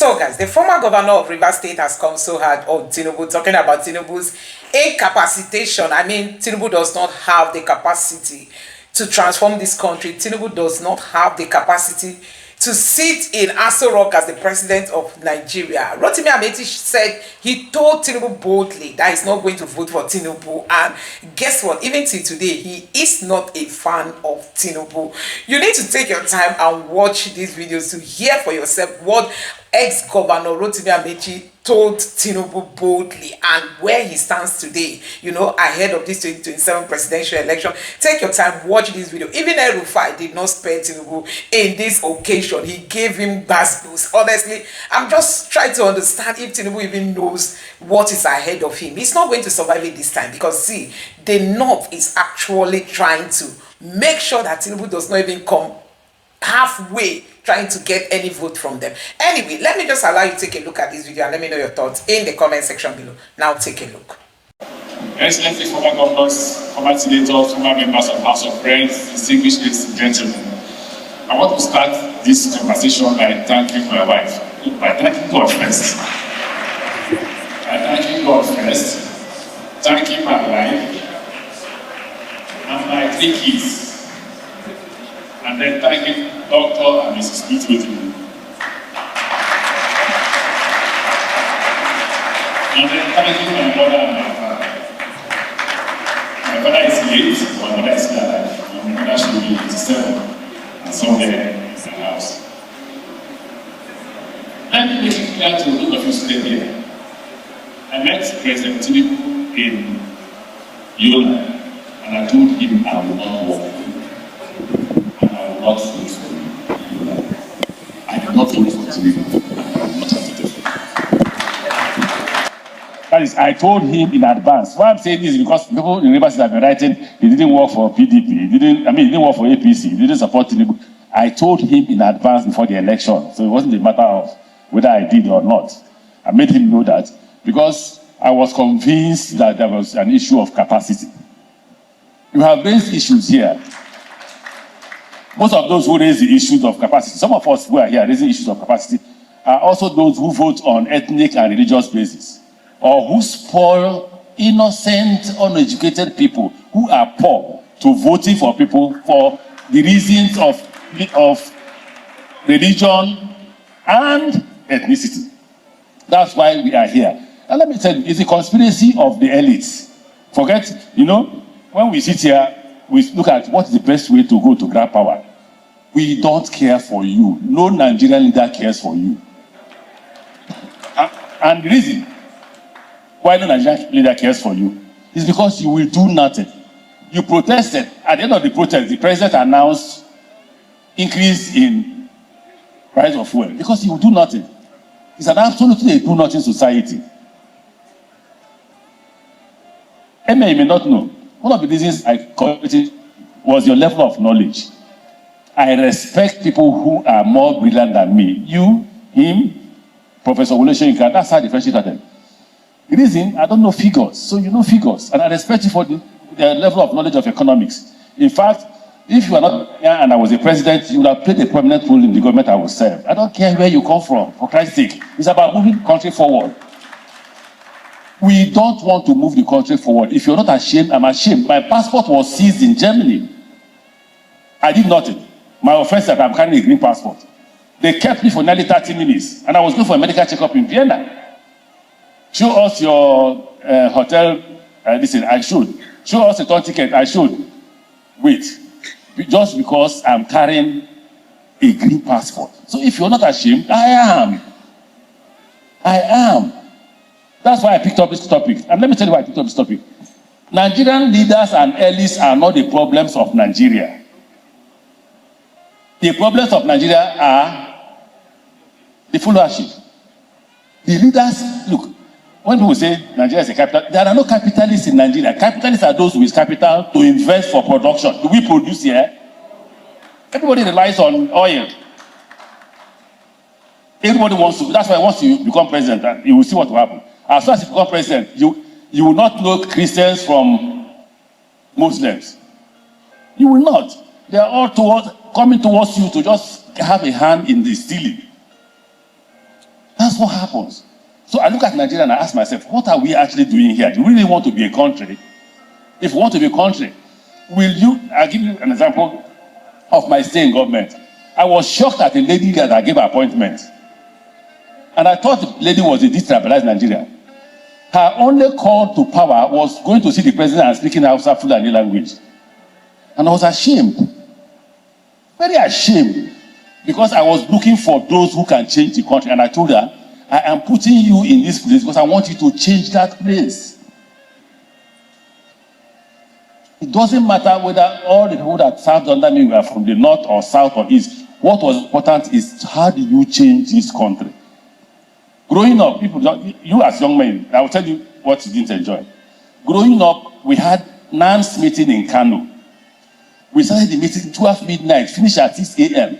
So guys, the former governor of Rivers State has come so hard on Tinubu, talking about Tinubu's incapacitation. I mean, Tinubu does not have the capacity to transform this country. Tinubu does not have the capacity to sit in Aso Rock as the president of Nigeria. Rotimi Amachi said he told Tinubu boldly that he's not going to vote for Tinubu. And guess what? Even till today, he is not a fan of Tinubu. You need to take your time and watch these videos to hear for yourself what ex-governor Rotimi Amachi told Tinubu boldly and where he stands today, you know, ahead of this 2027 presidential election. Take your time, watch this video. Even El-Rufai did not spare Tinubu in this occasion. He gave him boost. Honestly, I'm just trying to understand if Tinubu even knows what is ahead of him. He's not going to survive it this time because, see, the North is actually trying to make sure that Tinubu does not even come halfway trying to get any vote from them. Anyway, let me just allow you to take a look at this video and let me know your thoughts in the comment section below. Now take a look. Excellency, former governors, former senators, former members of House of Friends, distinguished ladies and gentlemen, I want to start this conversation by thanking my wife. By thanking God first. By thanking God first, thanking my wife and my 3 kids. And then thanking Dr. and Mrs. Smith with me. And then thanking my mother and my father. My father is late, my mother is alive. My mother should be 87 and somewhere in the house. Let me make it clear to those of you sitting here. I met President Tinubu in Yola and I told him I will not work. Not vote for you. I did not vote for Tinubu. I will not have to do it. That is, I told him in advance. Why I'm saying this is because people in Rivers have been writing he didn't work for PDP. He didn't work for APC. He didn't support Tinubu. I told him in advance before the election. So it wasn't a matter of whether I did or not. I made him know that because I was convinced that there was an issue of capacity. You have raised issues here. Most of those who raise the issues of capacity, some of us who are here raising issues of capacity, are also those who vote on ethnic and religious basis, or who spoil innocent, uneducated people who are poor to voting for people for the reasons of religion and ethnicity. That's why we are here. And let me tell you, it's a conspiracy of the elites. Forget, you know, when we sit here, we look at what is the best way to go to grab power. We don't care for you. No Nigerian leader cares for you. And the reason why no Nigerian leader cares for you is because you will do nothing. You protested. At the end of the protest, the president announced increase in price of fuel because he will do nothing. It's an absolutely do nothing society. You may not know. One of the reasons I called it was your level of knowledge. I respect people who are more brilliant than me. You, him, Professor Wole Soyinka, that's how the friendship started. The reason, I don't know figures, so you know figures. And I respect you for the level of knowledge of economics. In fact, if you are not here and I was a president, you would have played a prominent role in the government I will serve. I don't care where you come from, for Christ's sake. It's about moving the country forward. We don't want to move the country forward. If you're not ashamed, I'm ashamed. My passport was seized in Germany. I did nothing. My offense is that I'm carrying a green passport. They kept me for nearly 30 minutes, and I was going for a medical checkup in Vienna. Show us your hotel. Listen, I should. Show us a tour ticket. I should. Wait. Just because I'm carrying a green passport. So if you're not ashamed, I am. I am. That's why I picked up this topic. And let me tell you why I picked up this topic. Nigerian leaders and elites are not the problems of Nigeria. The problems of Nigeria are the followership. The leaders, look, when people say Nigeria is a capital, there are no capitalists in Nigeria. Capitalists are those with capital to invest for production. Do we produce here? Everybody relies on oil. Everybody wants to, that's why once you become president, you will see what will happen. As soon as you become president, you will not know Christians from Muslims. You will not. They are all coming towards you to just have a hand in the stealing. That's what happens. So I look at Nigeria and I ask myself, what are we actually doing here? Do we really want to be a country? If we want to be a country, I'll give you an example of my stay in government. I was shocked at a lady that I gave an appointment. And I thought the lady was a destabilized Nigeria. Her only call to power was going to see the president and speaking Hausa, Fulani language. And I was ashamed. Very ashamed. Because I was looking for those who can change the country. And I told her, I am putting you in this place because I want you to change that place. It doesn't matter whether all the people that served under me were from the north or south or east. What was important is how do you change this country? Growing up, you as young men, I will tell you what you didn't enjoy. Growing up, we had NANS meeting in Kanu. We started the meeting 12 midnight, finished at 6 a.m.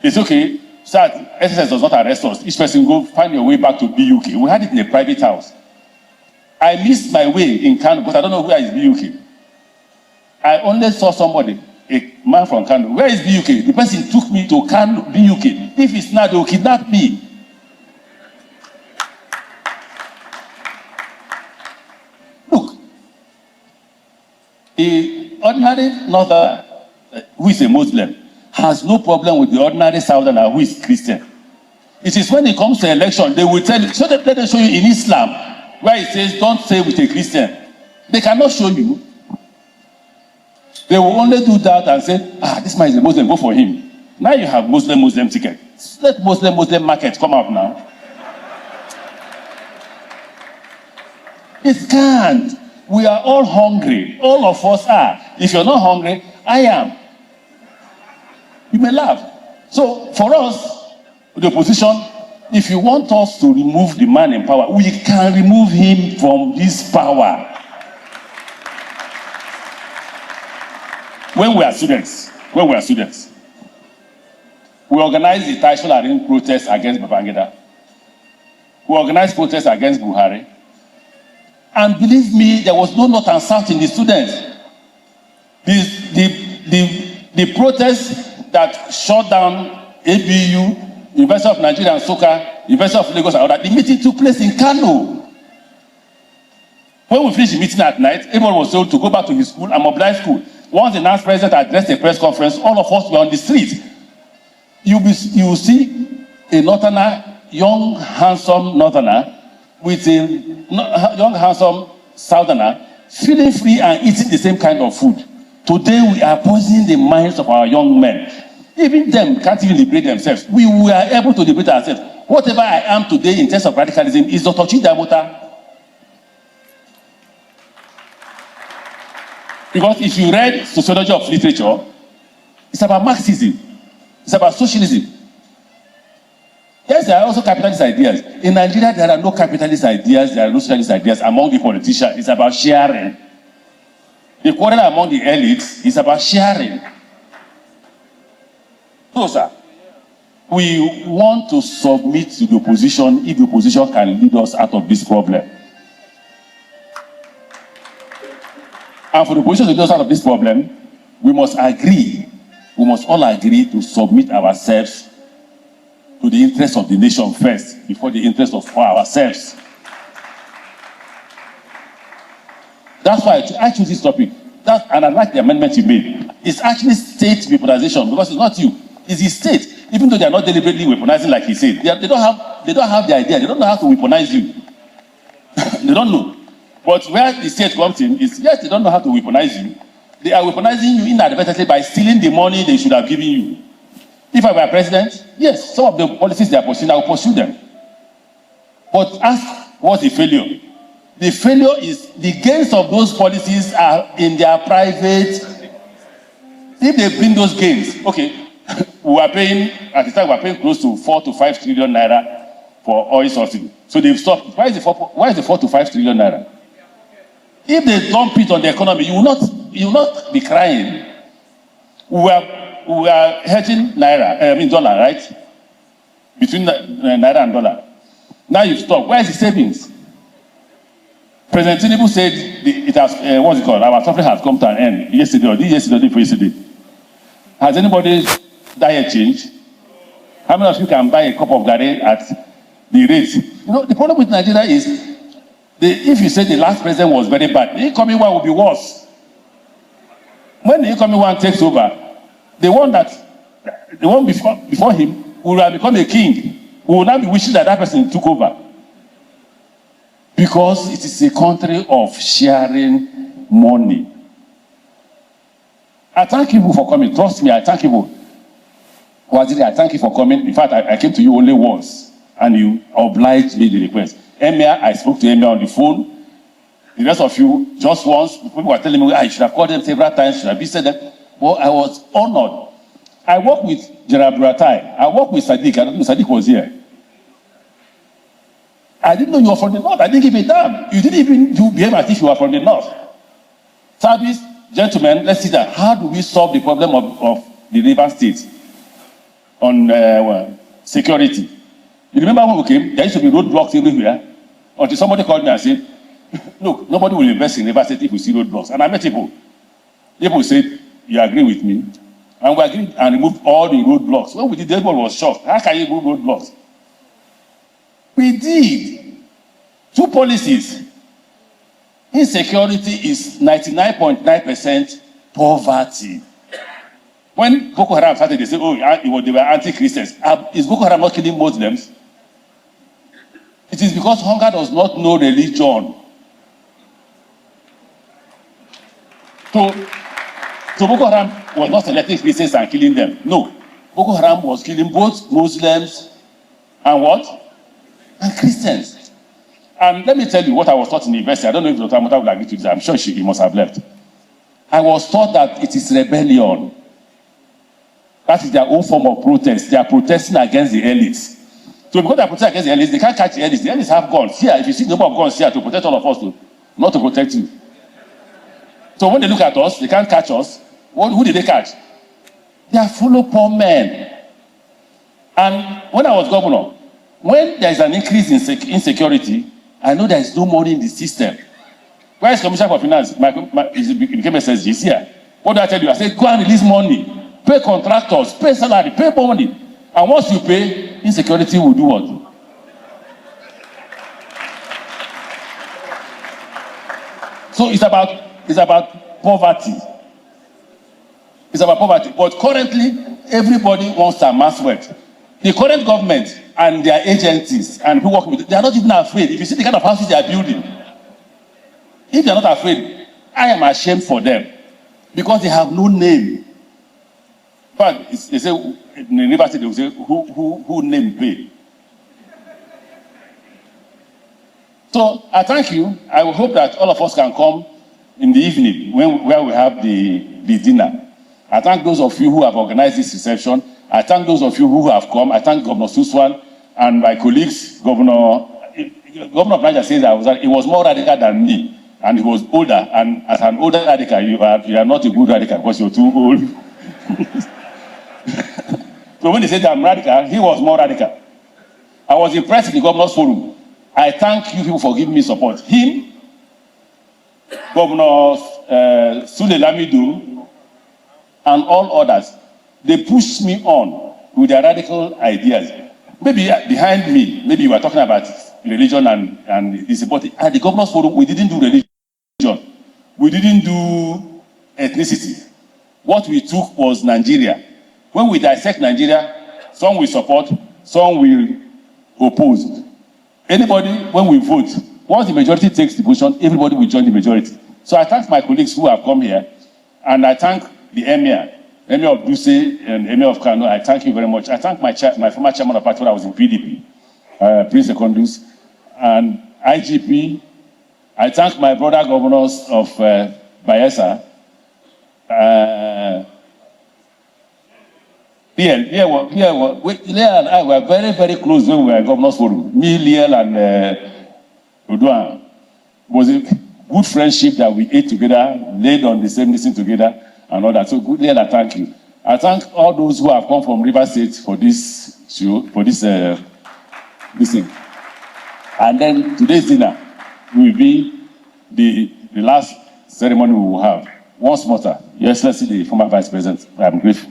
It's okay, start, SSS does not arrest us. Each person go find your way back to BUK. We had it in a private house. I missed my way in Kano, but I don't know where is BUK. I only saw somebody, a man from Kano. Where is BUK? The person took me to Kano, BUK. If it's not, they will kidnap me. Look, the ordinary northerner who is a Muslim has no problem with the ordinary southerner who is Christian. It is when it comes to election, they will tell you, so let them show you in Islam, where it says, don't say with a Christian. They cannot show you. They will only do that and say, this man is a Muslim, go for him. Now you have Muslim ticket. Let Muslim market come out now. It can't. We are all hungry. All of us are. If you're not hungry, I am. You may laugh. So for us, the opposition, if you want us to remove the man in power, we can remove him from this power. When we are students, we organized the Taisho protest against Babangida. We organized protests against Buhari. And believe me, there was no north and south in the students. The protests that shut down ABU, University of Nigeria and Soka, University of Lagos and all that, the meeting took place in Kano. When we finished the meeting at night, everyone was told to go back to his school and mobilize school. Once the NAS president addressed a press conference, all of us were on the street. You will see a northerner, young, handsome northerner, with a young, handsome southerner, feeling free and eating the same kind of food. Today we are poisoning the minds of our young men. Even them can't even liberate themselves. We were able to liberate ourselves. Whatever I am today in terms of radicalism is Dr. Chidamota. Because if you read sociology of literature, it's about Marxism. It's about socialism. Yes, there are also capitalist ideas. In Nigeria, there are no capitalist ideas, there are no socialist ideas among the politicians. It's about sharing. The quarrel among the elites is about sharing. So, sir, we want to submit to the opposition if the opposition can lead us out of this problem. And for the opposition to lead us out of this problem, we must all agree to submit ourselves to the interest of the nation first, before the interest of ourselves. That's why I choose this topic. And I like the amendment you made. It's actually state weaponization, because it's not you, it's the state. Even though they are not deliberately weaponizing like he said, they don't have the idea. They don't know how to weaponize you. They don't know. But where the state comes in is, yes, they don't know how to weaponize you. They are weaponizing you inadvertently by stealing the money they should have given you. If I were president, yes, some of the policies they are pursuing, I will pursue them. But ask, what's the failure? The failure is the gains of those policies are in their private. If they bring those gains, okay, we are paying, at the time we are paying close to 4 to 5 trillion naira for oil subsidy. So they've stopped. Why is the 4 to 5 trillion naira? If they dump it on the economy, you will not be crying. We are hedging dollar, right? Between naira and dollar. Now you've stopped. Where is the savings? President Tinubu said it has, what's it called? Our suffering has come to an end yesterday or yesterday. Has anybody's diet changed? How many of you can buy a cup of garri at the rate. You know, the problem with Nigeria is, if you say the last president was very bad, the incoming one will be worse. When the incoming one takes over, the one before him will have become a king. We will now be wishing that person took over. Because it is a country of sharing money. I thank you for coming. Trust me, I thank you. Waziri, I thank you for coming. In fact, I came to you only once, and you obliged me the request. Emir, I spoke to Emir on the phone. The rest of you, just once, people were telling me, I should have called them several times, should have said that. Well, I was honored. I worked with Gerard Buratai. I worked with Sadiq. I don't know if Sadiq was here. I didn't know you were from the north. I didn't give a damn. You didn't even behave as if you were from the north. Service, gentlemen, let's see that. How do we solve the problem of the river states on security? You remember when we came, there used to be roadblocks everywhere, until somebody called me and said, look, nobody will invest in river state if we see roadblocks. And I met people. People said, you agree with me? And we agreed and removed all the roadblocks. When we did, everybody was shocked. How can you remove roadblocks? We did. Two policies. Insecurity is 99.9% poverty. When Boko Haram started, they said, they were anti-Christians. Is Boko Haram not killing Muslims? It is because hunger does not know religion. So Boko Haram was not selecting Christians and killing them. No. Boko Haram was killing both Muslims and what? And Christians. And let me tell you what I was taught in the university. I don't know if Dr. Amata will agree to this. I'm sure he must have left. I was taught that it is rebellion. That is their own form of protest. They are protesting against the elites. So because they are protesting against the elites, they can't catch the elites. The elites have guns. Here, if you see the number of guns here to protect all of us, not to protect you. So when they look at us, they can't catch us. Who did they catch? They are full of poor men. And when I was governor, when there is an increase in insecurity, I know there is no money in the system. Where is Commissioner for Finance? It became SSG here. What do I tell you? I said, go and release money. Pay contractors, pay salary, pay money. And once you pay, insecurity will do what? So it's about poverty. It's about poverty. But currently, everybody wants to amass wealth. The current government and their agencies and who work with it, they are not even afraid. If you see the kind of houses they are building, if they are not afraid, I am ashamed for them because they have no name. But they say in the university they will say who name pay. So I thank you. I will hope that all of us can come in the evening where we have the dinner. I thank those of you who have organized this reception. I thank those of you who have come. I thank Governor Suswan and my colleagues. Governor of Niger says he was more radical than me, and he was older. And as an older radical, you are not a good radical because you're too old. So when he said I'm radical, he was more radical. I was impressed in the Governor's Forum. I thank you people for giving me support. Him, Governor Sule Lamido, and all others. They pushed me on with their radical ideas. Maybe behind me, maybe you were talking about religion and this, but at the Governor's Forum, we didn't do religion. We didn't do ethnicity. What we took was Nigeria. When we dissect Nigeria, some will support, some will oppose. Anybody, when we vote, once the majority takes the position, everybody will join the majority. So I thank my colleagues who have come here, and I thank the Emir of Duse and Emir of Kanu. I thank you very much. I thank my former chairman of party when I was in PDP, Prince Secondus, and IGP. I thank my brother governors of Bayelsa. Liel and I were very, very close when we were governors forum. Me, Liel, and Oduan. It was a good friendship that we ate together, laid on the same listen together, and all that. So, good, Liel, thank you. I thank all those who have come from River State for this show, for this thing. And then today's dinner will be the last ceremony we will have. Once more, Your Excellency, the former Vice President, I am grateful.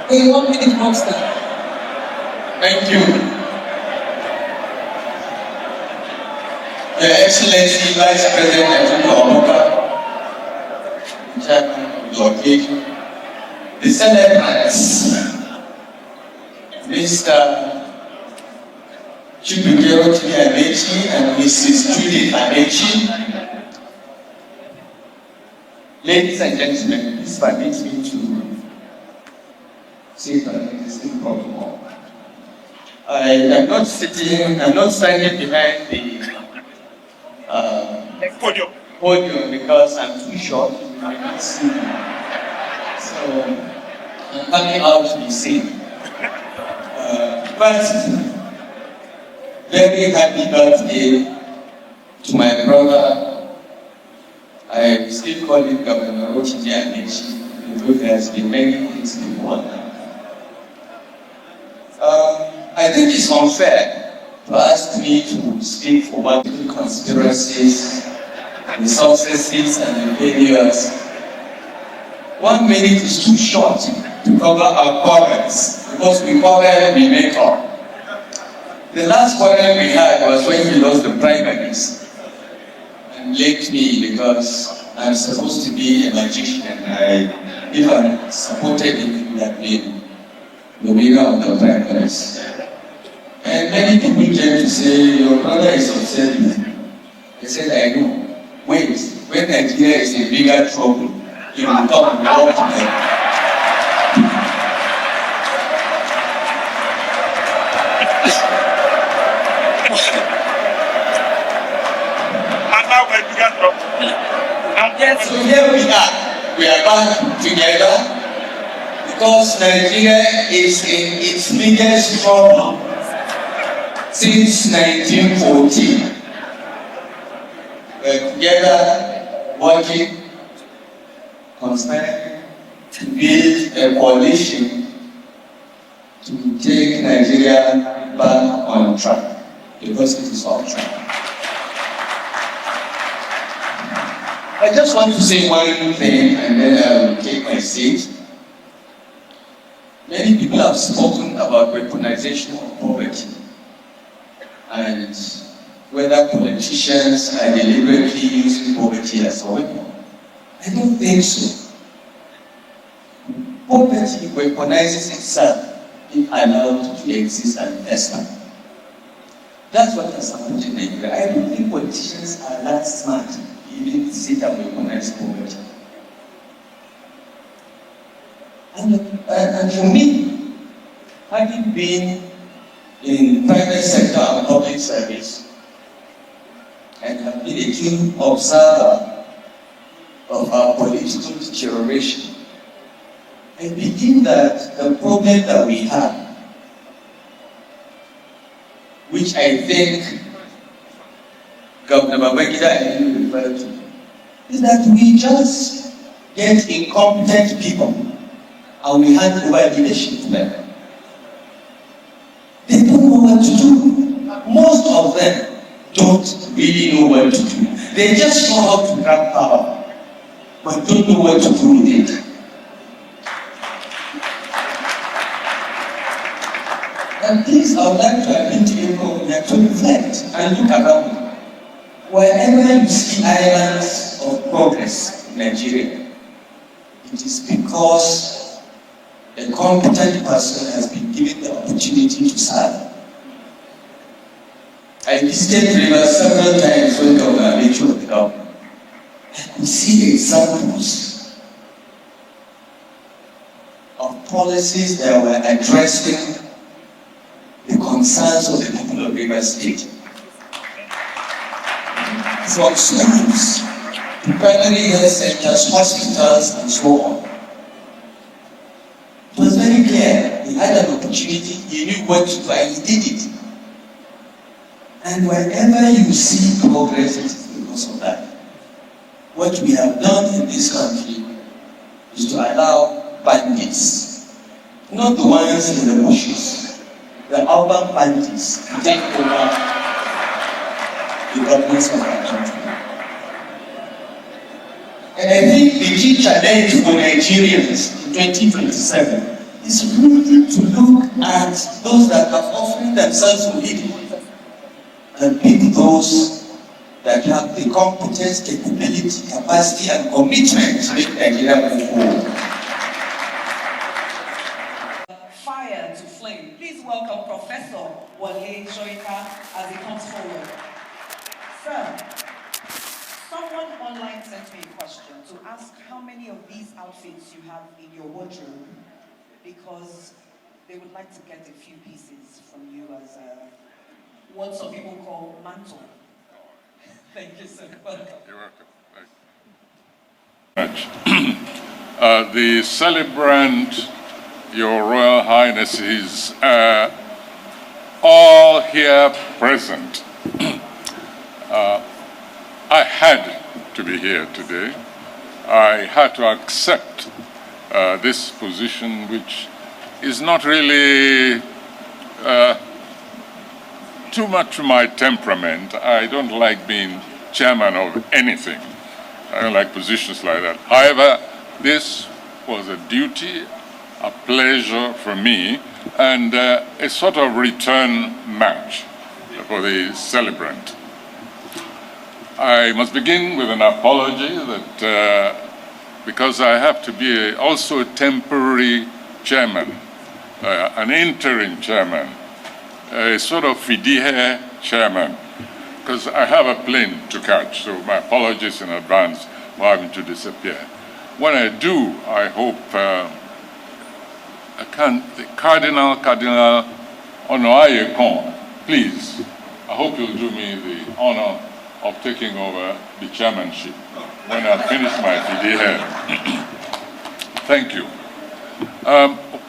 In 1 minute, Monster. Thank you. Your Excellency Vice President Tinubu, Chairman of the occasion, the celebrants, Mr. Amachi and Mrs. Judith Amachi. Ladies and gentlemen, this permits me to say that it is impossible. I am not standing behind the podium because I'm too short. You cannot see me. So I'm coming out to be seen. First, very happy birthday to my brother. I still call him Governor Amachi, because there has been many things before now. I think it's unfair to ask me to speak for one of the conspiracies, the successes and the failures. 1 minute is too short to cover our quarrels, because we quarrel, we make up. The last quarrel we had was when we lost the primaries and blamed me because I'm supposed to be a magician, and if I supported him, he would have been the winner of the primaries. And many people came to say, your brother is upset with you. I said, I know. Wait, when Nigeria is in bigger trouble, he will come and talk to them. And now we're in bigger trouble. And yet, So here we are back together because Nigeria is in its biggest trouble since 1914. We're together working, conspiring to build a coalition to take Nigeria back on track, because it is off track. I just want to say one thing and then I will take my seat. Many people have spoken about weaponization of poverty and whether politicians are deliberately using poverty as a weapon. I don't think so. Poverty weaponizes itself if allowed to exist and fester. That's what has happened in Nigeria. I don't think politicians are that smart to even sit and weaponize poverty. And for me, having been in private sector and public service, and have been a keen observer of our political deterioration, I believe that the problem that we have, which I think Governor Babangida referred to, is that we just get incompetent people and we hand over leadership to them. They don't know what to do. Most of them don't really know what to do. They just know how to grab power, but don't know what to do with it. And please, I would like to appeal to everyone to reflect and look around. Wherever you see islands of progress in Nigeria, it is because a competent person has been given the opportunity to serve. I visited Rivers several times when Governor Amachi was the governor. I could see examples of policies that were addressing the concerns of the people of Rivers State. From schools to primary health centers, hospitals, and so on. It was very clear. He had an opportunity, he knew what to do, and he did it. And wherever you see progress, it is because of that. What we have done in this country is to allow bandits, not the ones in the bushes, the urban bandits, to take over the governments of our country. And I think the key challenge for Nigerians in 2027 It's rude to look at those that are offering themselves to lead and pick those that have the competence, capability, capacity, and commitment to make Nigeria move forward. Fire to flame. Please welcome Professor Wale Shoika as he comes forward. Sir, someone online sent me a question to ask how many of these outfits you have in your wardrobe, because they would like to get a few pieces from you as what some people call mantle. Thank you, sir. Welcome. You're welcome. The celebrant, Your Royal Highnesses, all here present. I had to be here today. I had to accept this position, which is not really too much to my temperament. I don't like being chairman of anything. I don't like positions like that. However, this was a duty, a pleasure for me, and a sort of return match for the celebrant. I must begin with an apology that because I have to be also a temporary chairman, an interim chairman, a sort of fidihe chairman, because I have a plane to catch, so my apologies in advance for having to disappear. When I do, I hope the Cardinal Onoayekon, please, I hope you'll do me the honor of taking over the chairmanship when I finish my fidihe. Thank you.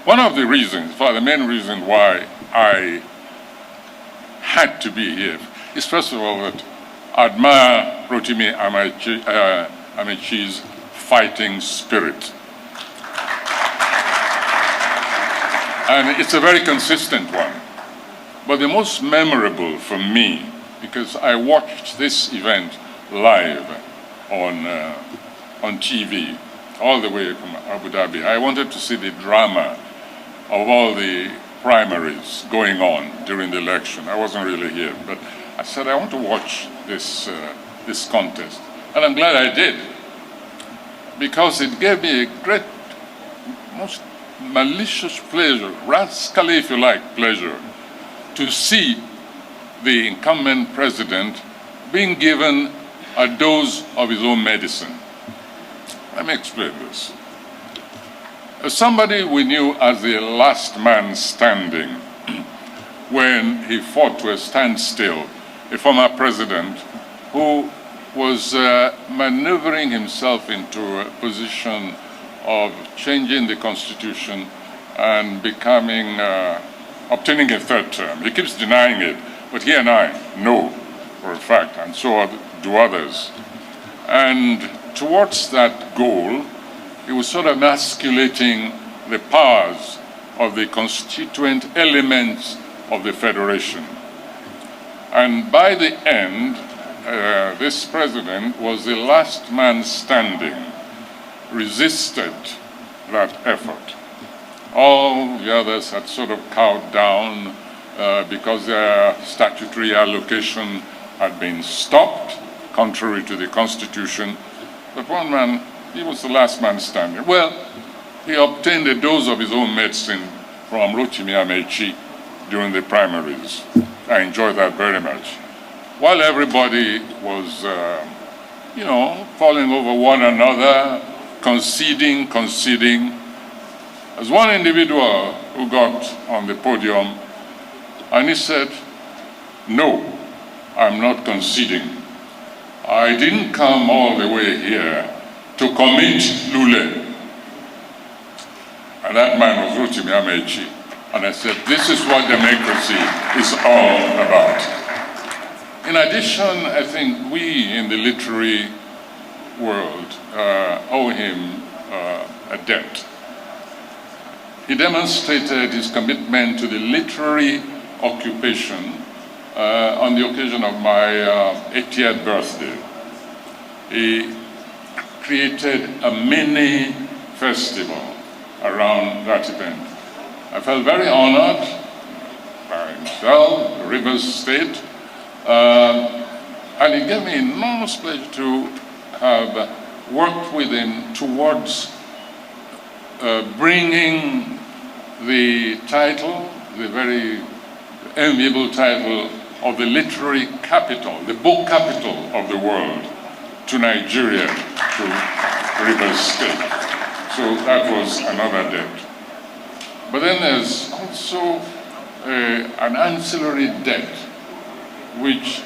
One of the reasons, the main reason why I had to be here is, first of all, that I admire Rotimi Amachi's fighting spirit. And it's a very consistent one. But the most memorable for me, because I watched this event live on TV, all the way from Abu Dhabi. I wanted to see the drama of all the primaries going on during the election. I wasn't really here, but I said I want to watch this contest, and I'm glad I did, because it gave me a great, most malicious pleasure, rascally, if you like, pleasure, to see the incumbent president being given a dose of his own medicine. Let me explain this. As somebody we knew as the last man standing when he fought to a standstill, a former president who was maneuvering himself into a position of changing the constitution and becoming, obtaining a third term. He keeps denying it, but he and I know for a fact, and so do others. And towards that goal, he was sort of emasculating the powers of the constituent elements of the federation. And by the end, this president was the last man standing, resisted that effort. All the others had sort of cowed down because their statutory allocation had been stopped, contrary to the Constitution. But one man, he was the last man standing. Well, he obtained a dose of his own medicine from Rotimi Amachi during the primaries. I enjoyed that very much. While everybody was, falling over one another, conceding, there's one individual who got on the podium and he said, "No, I'm not conceding. I didn't come all the way here to commit Lule." And that man was Rotimi Amachi. And I said, this is what democracy is all about. In addition, I think we in the literary world owe him a debt. He demonstrated his commitment to the literary occupation on the occasion of my 80th birthday. He created a mini festival around that event. I felt very honored by himself, the Rivers State, and it gave me enormous pleasure to have worked with him towards bringing the title, the very enviable title of the literary capital, the book capital of the world, to Nigeria, to Rivers State. So that was another debt. But then there's also an ancillary debt which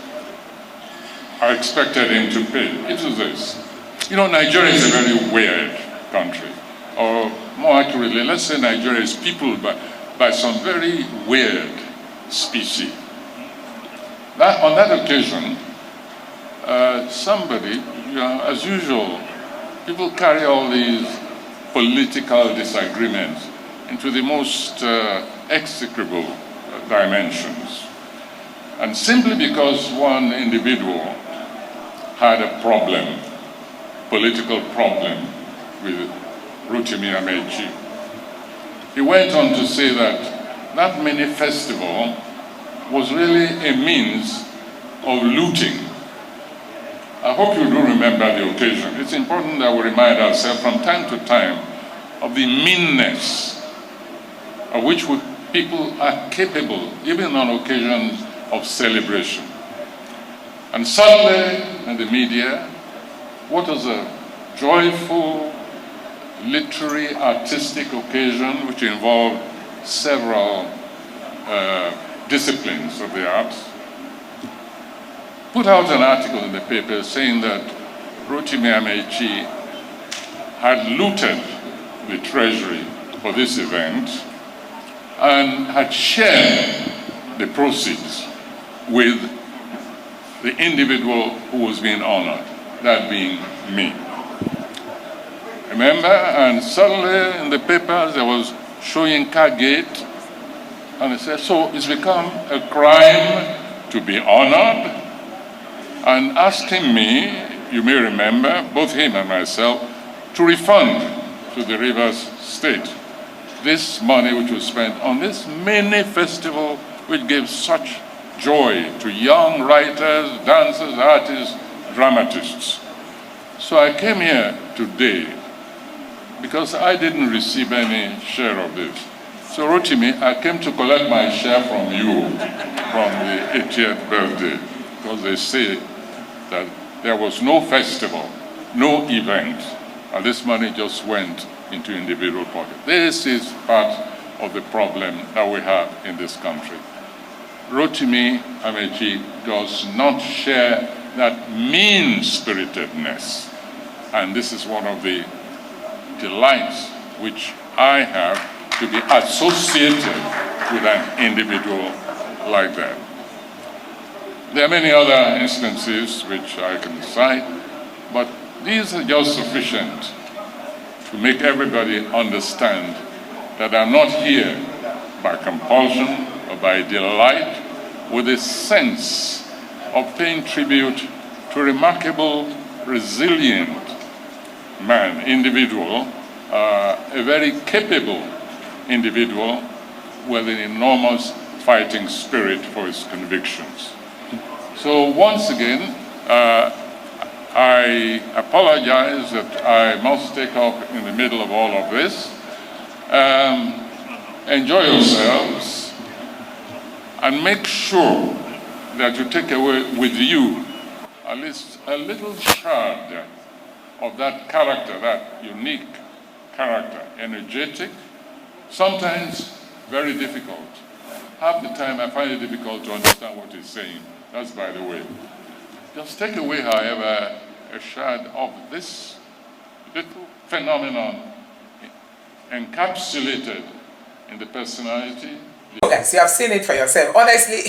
I expected him to pay. It was this. You know, Nigeria is a very weird country. Or more accurately, let's say Nigeria is peopled by some very weird species. On that occasion, somebody, you know, as usual, people carry all these political disagreements into the most execrable dimensions. And simply because one individual had a problem, political problem with Rotimi Amachi, he went on to say that that mini festival was really a means of looting. I hope you do remember the occasion. It's important that we remind ourselves from time to time of the meanness of which people are capable, even on occasions of celebration. And suddenly, in the media, what was a joyful, literary, artistic occasion which involved several disciplines of the arts, put out an article in the paper saying that Rotimi Amachi had looted the treasury for this event and had shared the proceeds with the individual who was being honored, that being me. Remember? And suddenly in the papers there was Soyinka Gate, and it said, so it's become a crime to be honored, and asking me, you may remember, both him and myself, to refund to the Rivers State this money which was spent on this mini festival which gave such joy to young writers, dancers, artists, dramatists. So I came here today because I didn't receive any share of this. So Rotimi, I came to collect my share from you, from the 80th birthday, because they say that there was no festival, no event, and this money just went into individual pockets. This is part of the problem that we have in this country. Rotimi Amachi does not share that mean-spiritedness, and this is one of the delights which I have to be associated with an individual like that. There are many other instances which I can cite, but these are just sufficient to make everybody understand that I'm not here by compulsion or by delight, with a sense of paying tribute to a remarkable, resilient man, individual, a very capable individual with an enormous fighting spirit for his convictions. So once again, I apologize that I must take up in the middle of all of this. Enjoy yourselves and make sure that you take away with you at least a little shard of that character, that unique character, energetic, sometimes very difficult. Half the time I find it difficult to understand what he's saying. That's by the way. Just take away, however, a shard of this little phenomenon encapsulated in the personality. Guys, you have seen it for yourself. Honestly,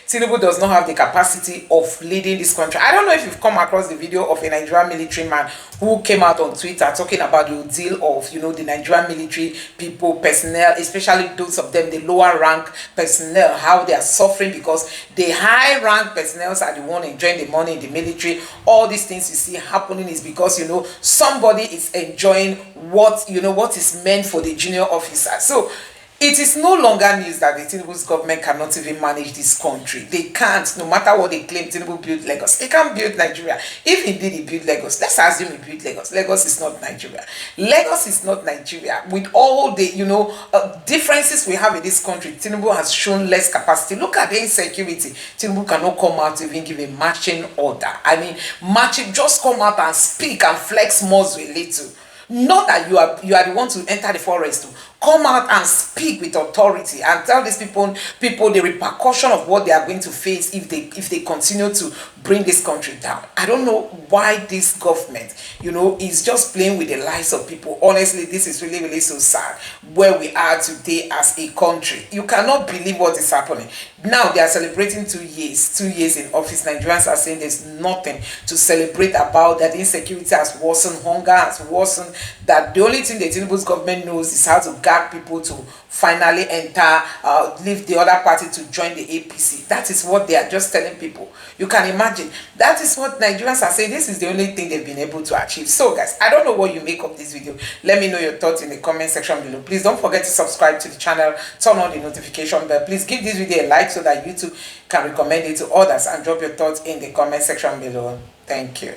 Tinubu does not have the capacity of leading this country. I don't know if you've come across the video of a Nigerian military man who came out on Twitter talking about the deal of, you know, the Nigerian military people, personnel, especially those of them, the lower rank personnel, how they are suffering because the high rank personnel are the one enjoying the money in the military. All these things you see happening is because, you know, somebody is enjoying what, you know, what is meant for the junior officer. So It is no longer news that the Tinubu's government cannot even manage this country. They can't, no matter what they claim. Tinubu built Lagos. They can't build Nigeria. If indeed he built Lagos, let's assume he built Lagos. Lagos is not Nigeria. Lagos is not Nigeria. With all the, differences we have in this country, Tinubu has shown less capacity. Look at the insecurity. Tinubu cannot come out to even give a marching order. I mean, marching, just come out and speak and flex muscle a little. Not that you are the one to enter the forest to come out and speak with authority and tell these people the repercussion of what they are going to face if they continue to bring this country down. I don't know why this government, is just playing with the lives of people. Honestly, this is really, really so sad where we are today as a country. You cannot believe what is happening. Now they are celebrating 2 years. 2 years in office. Nigerians are saying there's nothing to celebrate about, that insecurity has worsened, hunger has worsened, that the only thing the Tinubu's government knows is how to gag people to finally enter, leave the other party to join the APC. That is what they are just telling people. You can imagine. That is what Nigerians are saying. This is the only thing they've been able to achieve. So guys, I don't know what you make of this video. Let me know your thoughts in the comment section below. Please don't forget to subscribe to the channel, turn on the notification bell. Please give this video a like so that YouTube can recommend it to others, and drop your thoughts in the comment section below. Thank you.